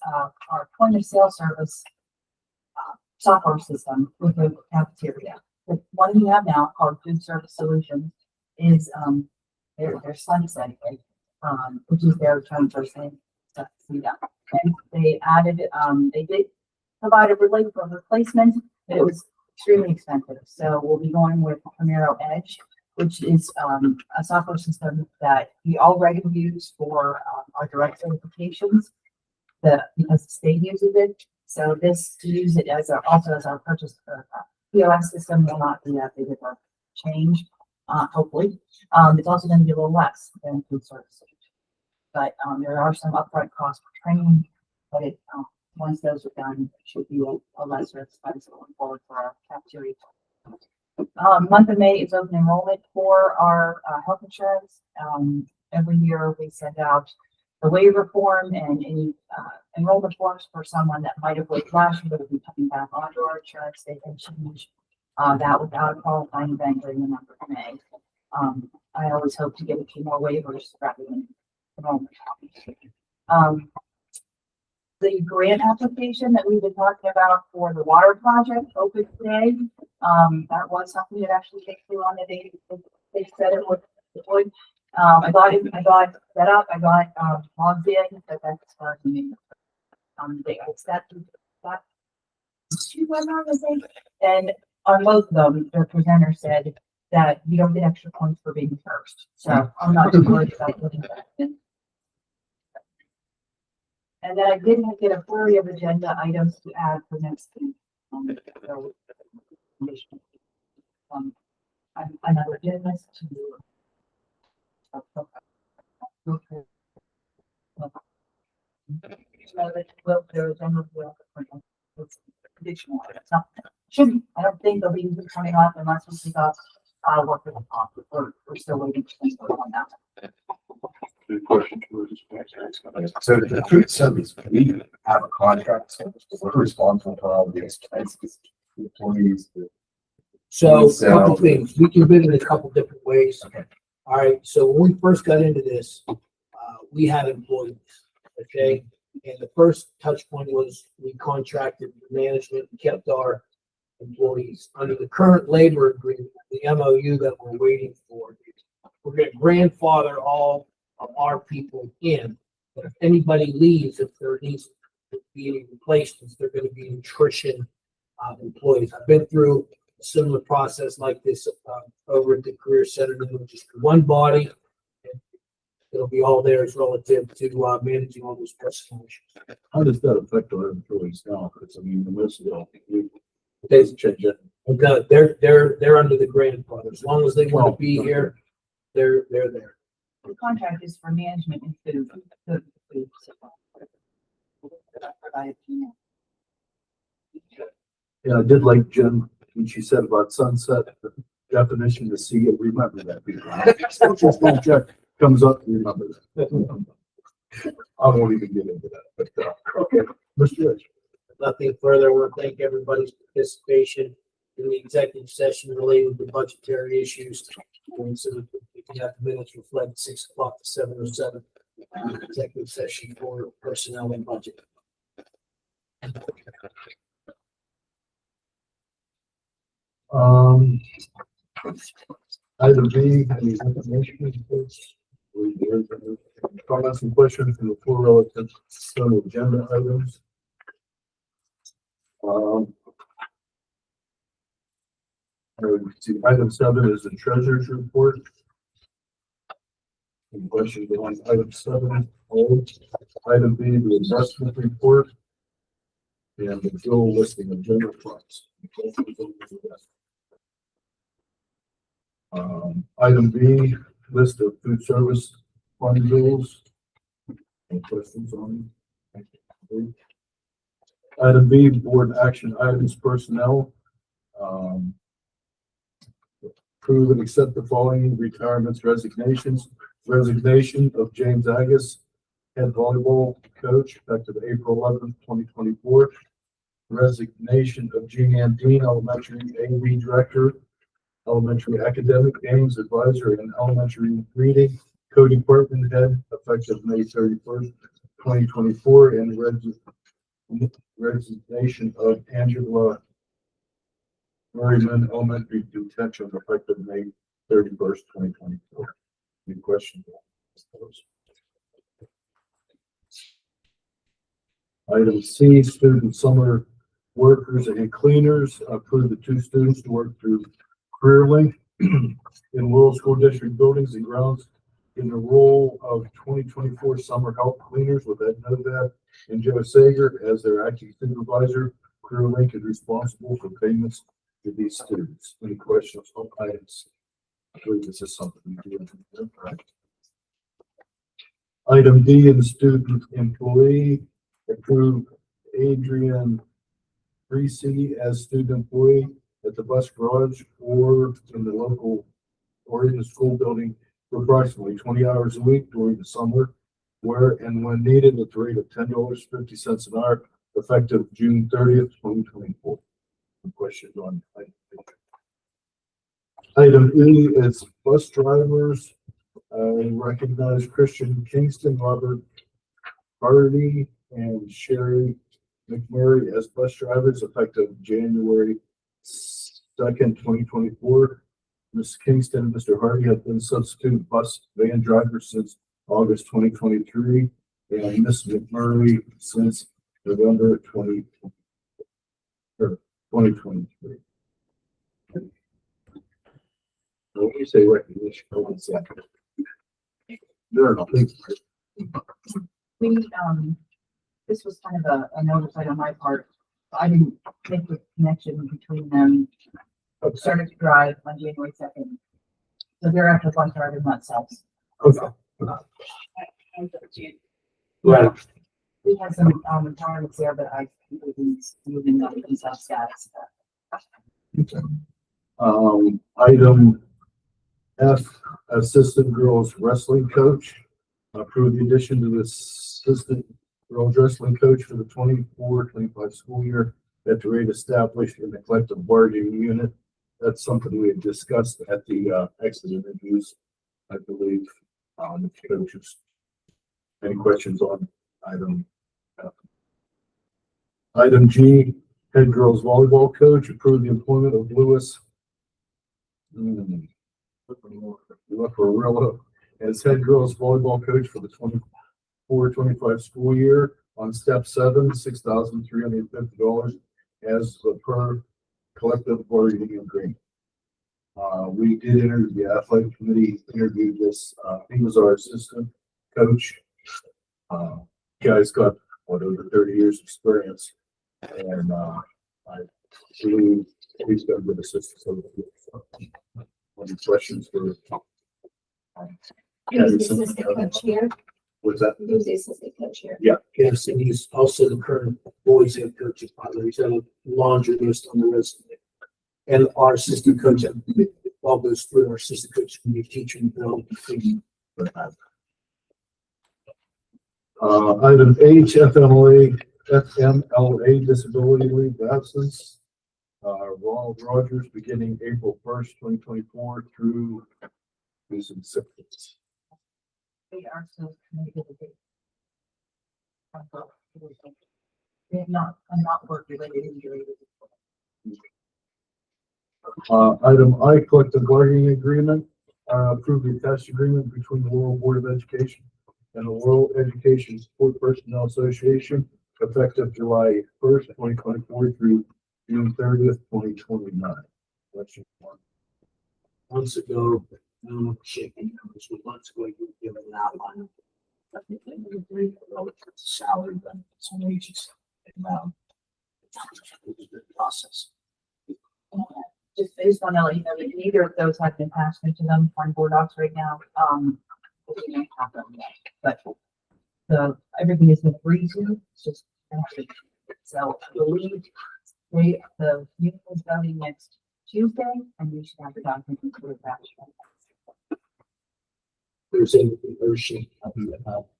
our point of sale service software system with the cafeteria. The one we have now called Food Service Solutions is they're sunsetting it, which is their term for saying stuff. And they added they did provide a replacement, but it was extremely expensive. So we'll be going with Camaro Edge, which is a software system that we already use for our direct certifications. Because the state uses it, so this to use it as also as our purchase POS system will not be that big of a change. Hopefully, it's also going to be a little less than food service. But there are some upfront costs for training, but once those are done, it should be a lesser expense going forward for our cafeteria. Month of May is open enrollment for our health insurance. Every year we send out the waiver form and any enrollment forms for someone that might have waived last year, but will be coming back onto our insurance. They can change that without a qualifying event during the month of May. I always hope to get a few more waivers rather than enrollment. The grant application that we've been talking about for the water project opened today. That was something that actually takes too long. They said it would. I got set up. I got logged in, but that's as far as me. They accepted that. And on both of them, the presenter said that you don't get extra points for being first. So I'm not too worried about putting that in. And then I did get a flurry of agenda items to add for next week. Another business to shouldn't, I don't think they'll be coming off unless we see us work with them off. We're still waiting for things to go on that. Good question. So the food service, we have a contract, so we're responsible for all the expenses, the employees. So, a couple things, we can bid it a couple different ways. Okay. All right, so when we first got into this, we had employees, okay? And the first touch point was we contracted the management and kept our employees. Under the current labor agreement, the MOU that we're waiting for, we're gonna grandfather all of our people in. But if anybody leaves, if there needs to be any replacements, they're gonna be attrition employees. I've been through a similar process like this over at the Career Center, and just one body. It'll be all theirs relative to managing all those personal issues. How does that affect our employees now? Because I mean, the most of them, They change it. They're under the grandfather. As long as they want to be here, they're there. The contract is for management and food supply. Yeah, I did like Jen when she said about sunset, the definition to see it, remember that. Just don't check, comes up, remember that. I won't even get into that, but, okay, Mr. Rich. Nothing further. I want to thank everybody's participation in the executive session related to budgetary issues. And so if you have the minutes reflect 6 o'clock to 7:07, executive session for personnel and budget. Item B, any information, please? Comments and questions from the floor relative to some agenda items. Item 7 is the treasurer's report. Any questions on item 7? Item B, the investment report. And the bill listing of general funds. Item B, list of food service fund bills. Any questions on it? Item B, board action items, personnel. Approve and accept the following retirements, resignations. Resignation of James Agus, head volleyball coach, effective April 11th, 2024. Resignation of Jean-Ann Dean, elementary AV director, elementary academic games advisor, and elementary reading co-department head, effective May 31st, 2024. And resignation of Angela Merriman, elementary detention, effective May 31st, 2024. Any questions? Item C, student summer workers and cleaners. Approved the 2 students to work through CareerLink in Laurel School District buildings and grounds in the role of 2024 summer help cleaners with Ed Novak and Joe Sager as their acting supervisor. CareerLink is responsible for payments to these students. Any questions on items? I believe this is something we do. Right. Item D in the student employee, approve Adrian Greasy as student employee at the bus garage or in the local or in the school building for approximately 20 hours a week during the summer, where and when needed at the rate of $10.50 an hour, effective June 30th, 2024. Questions on item D? Item E is bus drivers. Recognize Christian Kingston, Robert Hardy, and Sherry McMurray as bus drivers effective January 2nd, 2024. Ms. Kingston and Mr. Hardy have been substitute bus van drivers since August 2023, and Ms. McMurray since November 2023. When you say recognition, hold on a second. There are no things. We, this was kind of an oversight on my part. I didn't make the connection between them. Started to drive on January 2nd. So they're after bus driving themselves. Okay. Right. We had some, retirements there, but I was moving up in some status. Item F, assistant girls wrestling coach. Approve the addition to the assistant girls wrestling coach for the 24-25 school year at the rate established in the collective bargaining unit. That's something we had discussed at the exit interviews, I believe, the coaches. Any questions on item F? Item G, head girls volleyball coach. Approve the employment of Lewis Leparillo as head girls volleyball coach for the 24-25 school year on step 7, $6,350 as per collective bargaining agreement. We did interview, the athletic committee interviewed this. He was our assistant coach. Guy's got over 30 years experience, and I believe he's got a good assistant. Any questions for? He was the assistant coach here. What's that? He was the assistant coach here. Yeah. Yes, and he's also the current boys head coach. He's had a laundry list on the resume. And our assistant coach, all goes through, our assistant coach can be teacher and development. Item H, FMLA disability leave of absence. Ronald Rogers beginning April 1st, 2024 through his acceptance. They are still committed to it. They have not work-related injury. Item I, collective bargaining agreement. Approve the attached agreement between the Laurel Board of Education and the Laurel Education Support Personnel Association effective July 1st, 2024 through June 30th, 2029. Question one. Months ago, shaking numbers, months ago, you give an outline of salary benefits and wages. Process. Just, I just want to let you know that neither of those have been passed into them on board docs right now. We don't have them yet, but everything has been agreed to. It's just, so I believe the meeting is voting next Tuesday, and we should have the document included that. There's a version of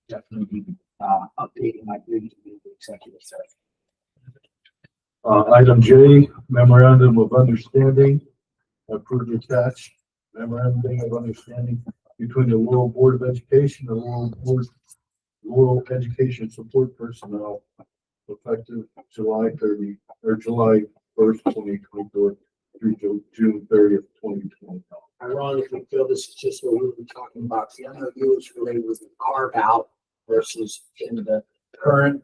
definitely updating my duty to the executive session. Item J, memorandum of understanding. Approved attached memorandum of understanding between the Laurel Board of Education and Laurel Education Support Personnel effective July 1st, 2024 through June 30th, 2020. Ironically, Phil, this is just what we were talking about. The MOU is related with the carve out versus in the current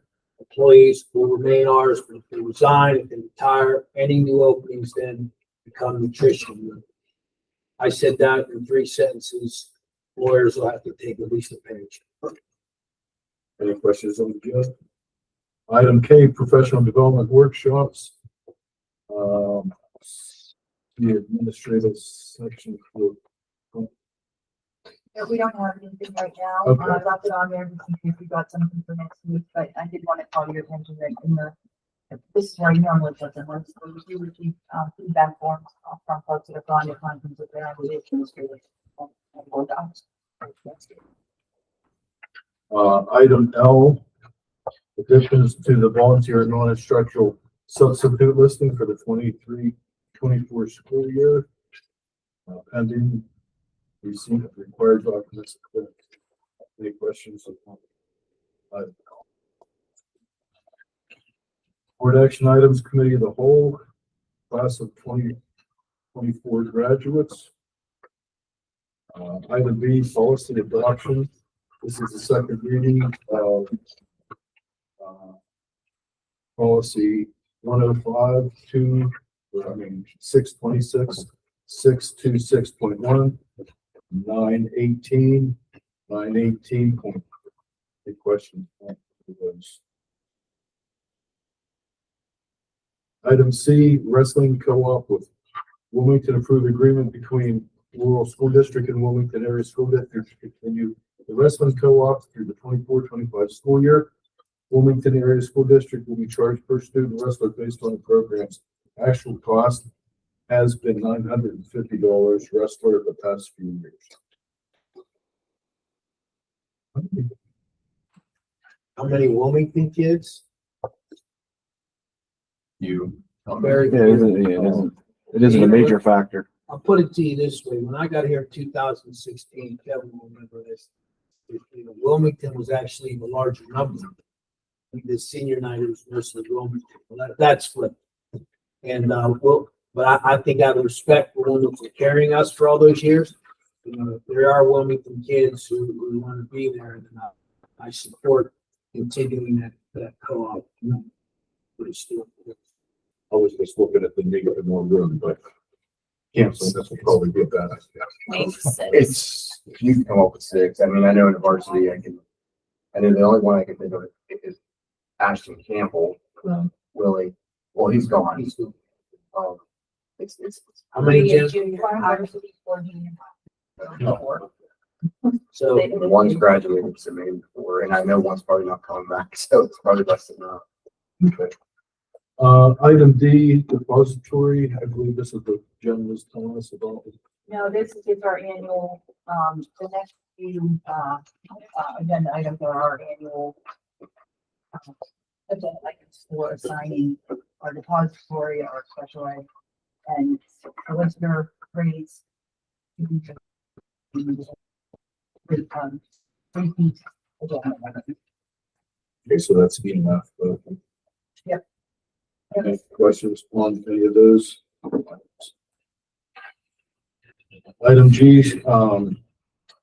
employees will remain ours, but if they resign, if they retire, any new openings then become nutrition. I said that in 3 sentences. Lawyers will have to take at least a page. Any questions on the agenda? Item K, professional development workshops. The administrative section for. Yeah, we don't have anything right now. Okay. I left it on there just in case we got something for next week, but I did want to call your attention that in the, this is where you normally put them, once we receive, feedback forms from folks that have gone to conferences that are with the administrators. And board docs. Item L, additions to the volunteer and non-instructional substitute listing for the 23-24 school year. Pending receipt of required documents. Any questions? Board action items, committee of the whole, class of 2024 graduates. Item B, policy adoption. This is the second reading of policy 105 to 626, 626.1, 918, 918. Any questions? Item C, wrestling co-op with Wilmington approved agreement between Rural School District and Wilmington Area School District to continue the wrestling co-op through the 24-25 school year. Wilmington Area School District will be charged per student wrestler based on the program's actual cost has been $950 wrestler the past few years. How many Wilmington kids? You. Very Yeah, it isn't a major factor. I'll put it to you this way. When I got here in 2016, Kevin will remember this. Wilmington was actually the larger number. The senior night was mostly Wilmington. Well, that's flipped. And, but I think out of respect for them for carrying us for all those years, there are Wilmington kids who want to be there, and I support continuing that co-op. But it's still. Always just looking at the need for more room, but cancel this will probably be a bad idea. It's, if you can come up with 6, I mean, I know in the varsity, I know the only one I can think of is Ashton Campbell, Willie. Well, he's gone. It's How many Junior, gyms? junior, varsity, or junior high. So one's graduated, so maybe 4, and I know one's probably not coming back, so it's probably less than that. Okay. Item D, depository. I believe this is the gentleman was telling us about. No, this is our annual, the next few, agenda items are our annual agenda items for assigning our depository, our special ed, and solicitor rates. Repeat agenda items. Okay, so that's enough. Yep. Any questions on any of those? Item G,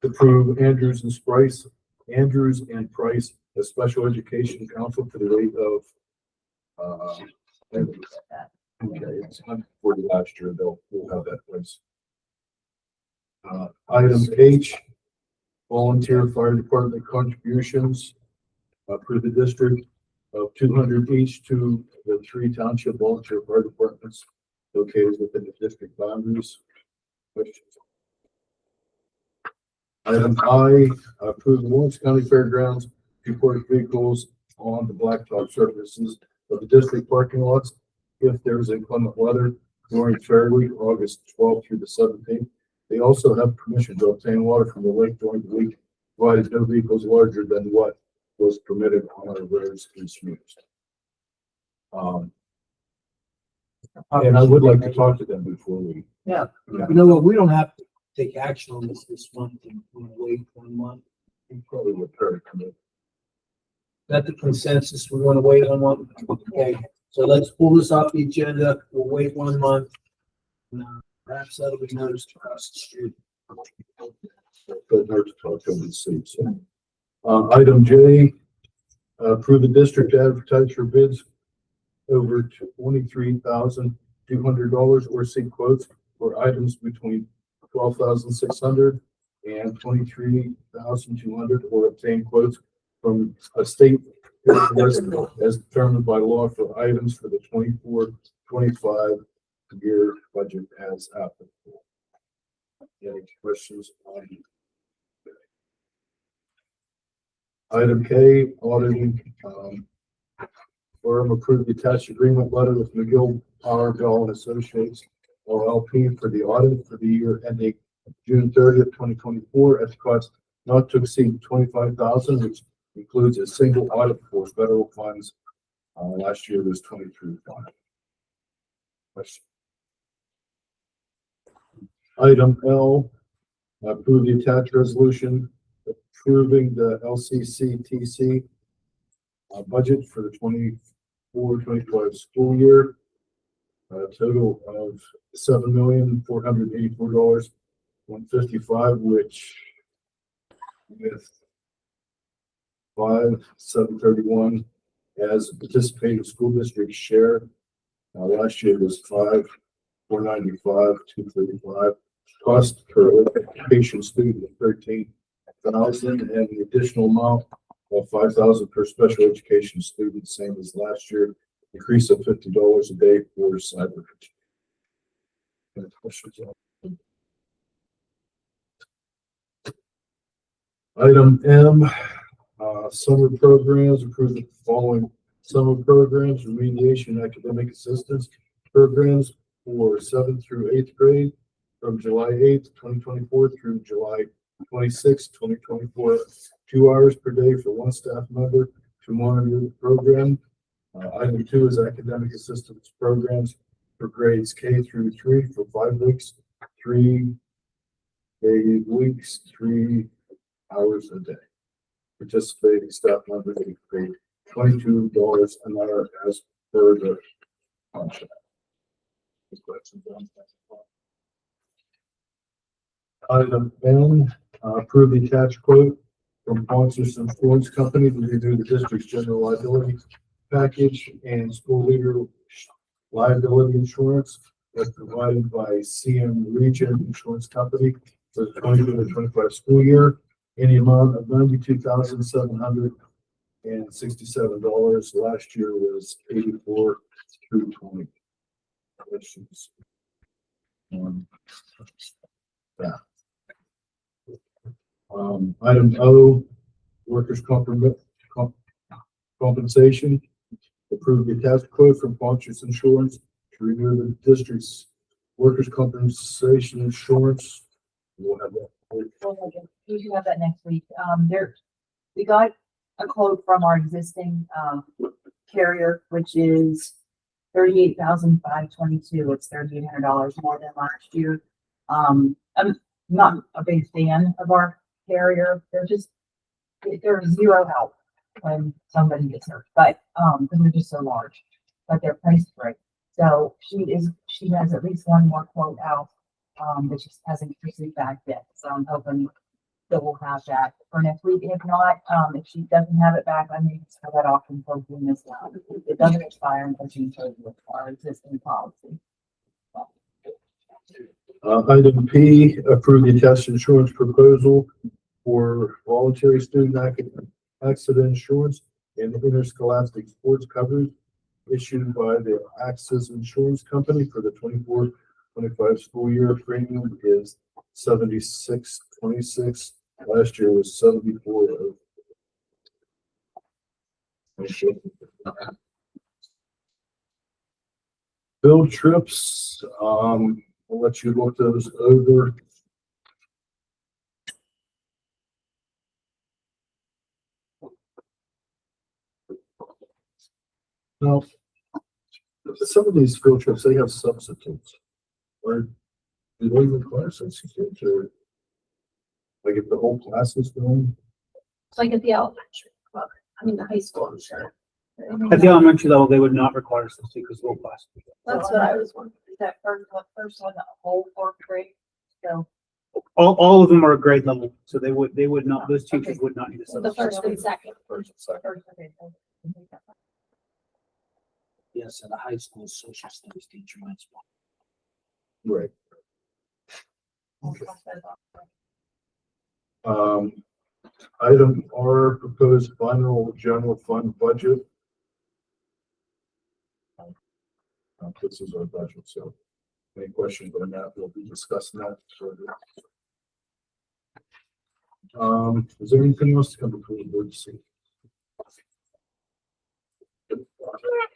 approve Andrews and Price as special education counsel to the rate of, okay, it's for the last year, we'll have that place. Item H, volunteer fire department contributions, for the district of 200 each to the 3 township volunteer fire departments located within the district boundaries. Questions? Item I, approve the Lawrence County Fairgrounds report vehicles on the blacktop surfaces of the district parking lots if there is inclement weather during Fair Week, August 12th through the 17th. They also have permission to obtain water from the lake during the week, provided no vehicles larger than what was permitted on our roads is used. And I would like to talk to them before we. Yeah, you know what? We don't have to take action on this month, and we'll wait 1 month. We probably would try to commit. Is that the consensus? We want to wait 1 month? Okay, so let's pull this off the agenda. We'll wait 1 month. Perhaps that'll be noticed across the street. But hard to talk to them and see. So, item J, Approve the district to advertise for bids over $23,200 or seek quotes for items between $12,600 and $23,200 or obtain quotes from a state as determined by law for items for the 24-25 year budget as applicable. Any questions on item K, auditing, firm approved the attached agreement letter with McGill Power Bell and Associates LLP for the audit for the year ending June 30th, 2024 at the cost not to exceed $25,000, which includes a single audit for federal funds. Last year was $23,000. Question. Item L, approve the attached resolution approving the LCCTC budget for the 24-25 school year. A total of $7,484,155, which with 5,731 as participating school district share. Last year was 5,495, 235. Cost per education student of 13,000, and the additional amount of 5,000 per special education student, same as last year. Increase of $50 a day for cyber. Any questions? Item M, summer programs. Approve the following summer programs: remediation academic assistance programs for 7th through 8th grade from July 8th, 2024 through July 26th, 2024. 2 hours per day for one staff member to monitor the program. Item 2 is academic assistance programs for grades K through 3 for 5 weeks, 3 weeks, 3 hours a day. Participating staff members will be paid $22 an hour as per the contract. Item N, approve the attached quote from Sponsors Insurance Company to renew the district's general liability package and school leader liability insurance as provided by CM Region Insurance Company for the 24-25 school year in the amount of $92,767. Last year was $84,220. Questions on that? Item O, workers' compensation. Approve the attached quote from Sponsors Insurance to renew the district's workers' compensation insurance. We'll have that. We should have that next week. We got a quote from our existing, carrier, which is $38,522. It's $3,800 more than last year. I'm not a big fan of our carrier. They're zero help when somebody gets hurt, but, because they're just so large, but they're priced right. So she has at least one more quote out, that just hasn't received back yet. So I'm hoping that we'll have that for next week. If not, if she doesn't have it back, I may just have that off and post in this one. It doesn't expire until June 30th with our existing policy. Item P, approve the attached insurance proposal for voluntary student accident insurance and interscholastic sports coverage issued by the Access Insurance Company for the 24-25 school year. Premium is $76.26. Last year was $74. Field trips, I'll let you look those over. Now, some of these field trips, they have substitutes. Or do they require substitutes, or like if the whole class is going? Like at the elementary, well, I mean, the high school, I'm sure. At the elementary level, they would not require us to speak as whole class. That's what I was wondering. That first one, the whole 4th grade. So all of them are grade level, so they would not, those teachers would not need a The substitute. first and second. First and second. First, okay, so we'll take that. Yes, and the high school social studies teacher might as well. Right. We'll cross those off. Item R, proposed final general fund budget. This is our budget, so any questions on that, we'll be discussing that further. Is there anything else to come before the board to see?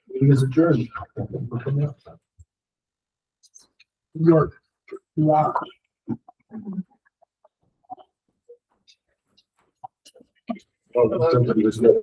Meeting is adjourned. New York. Wow. Oh, somebody was there.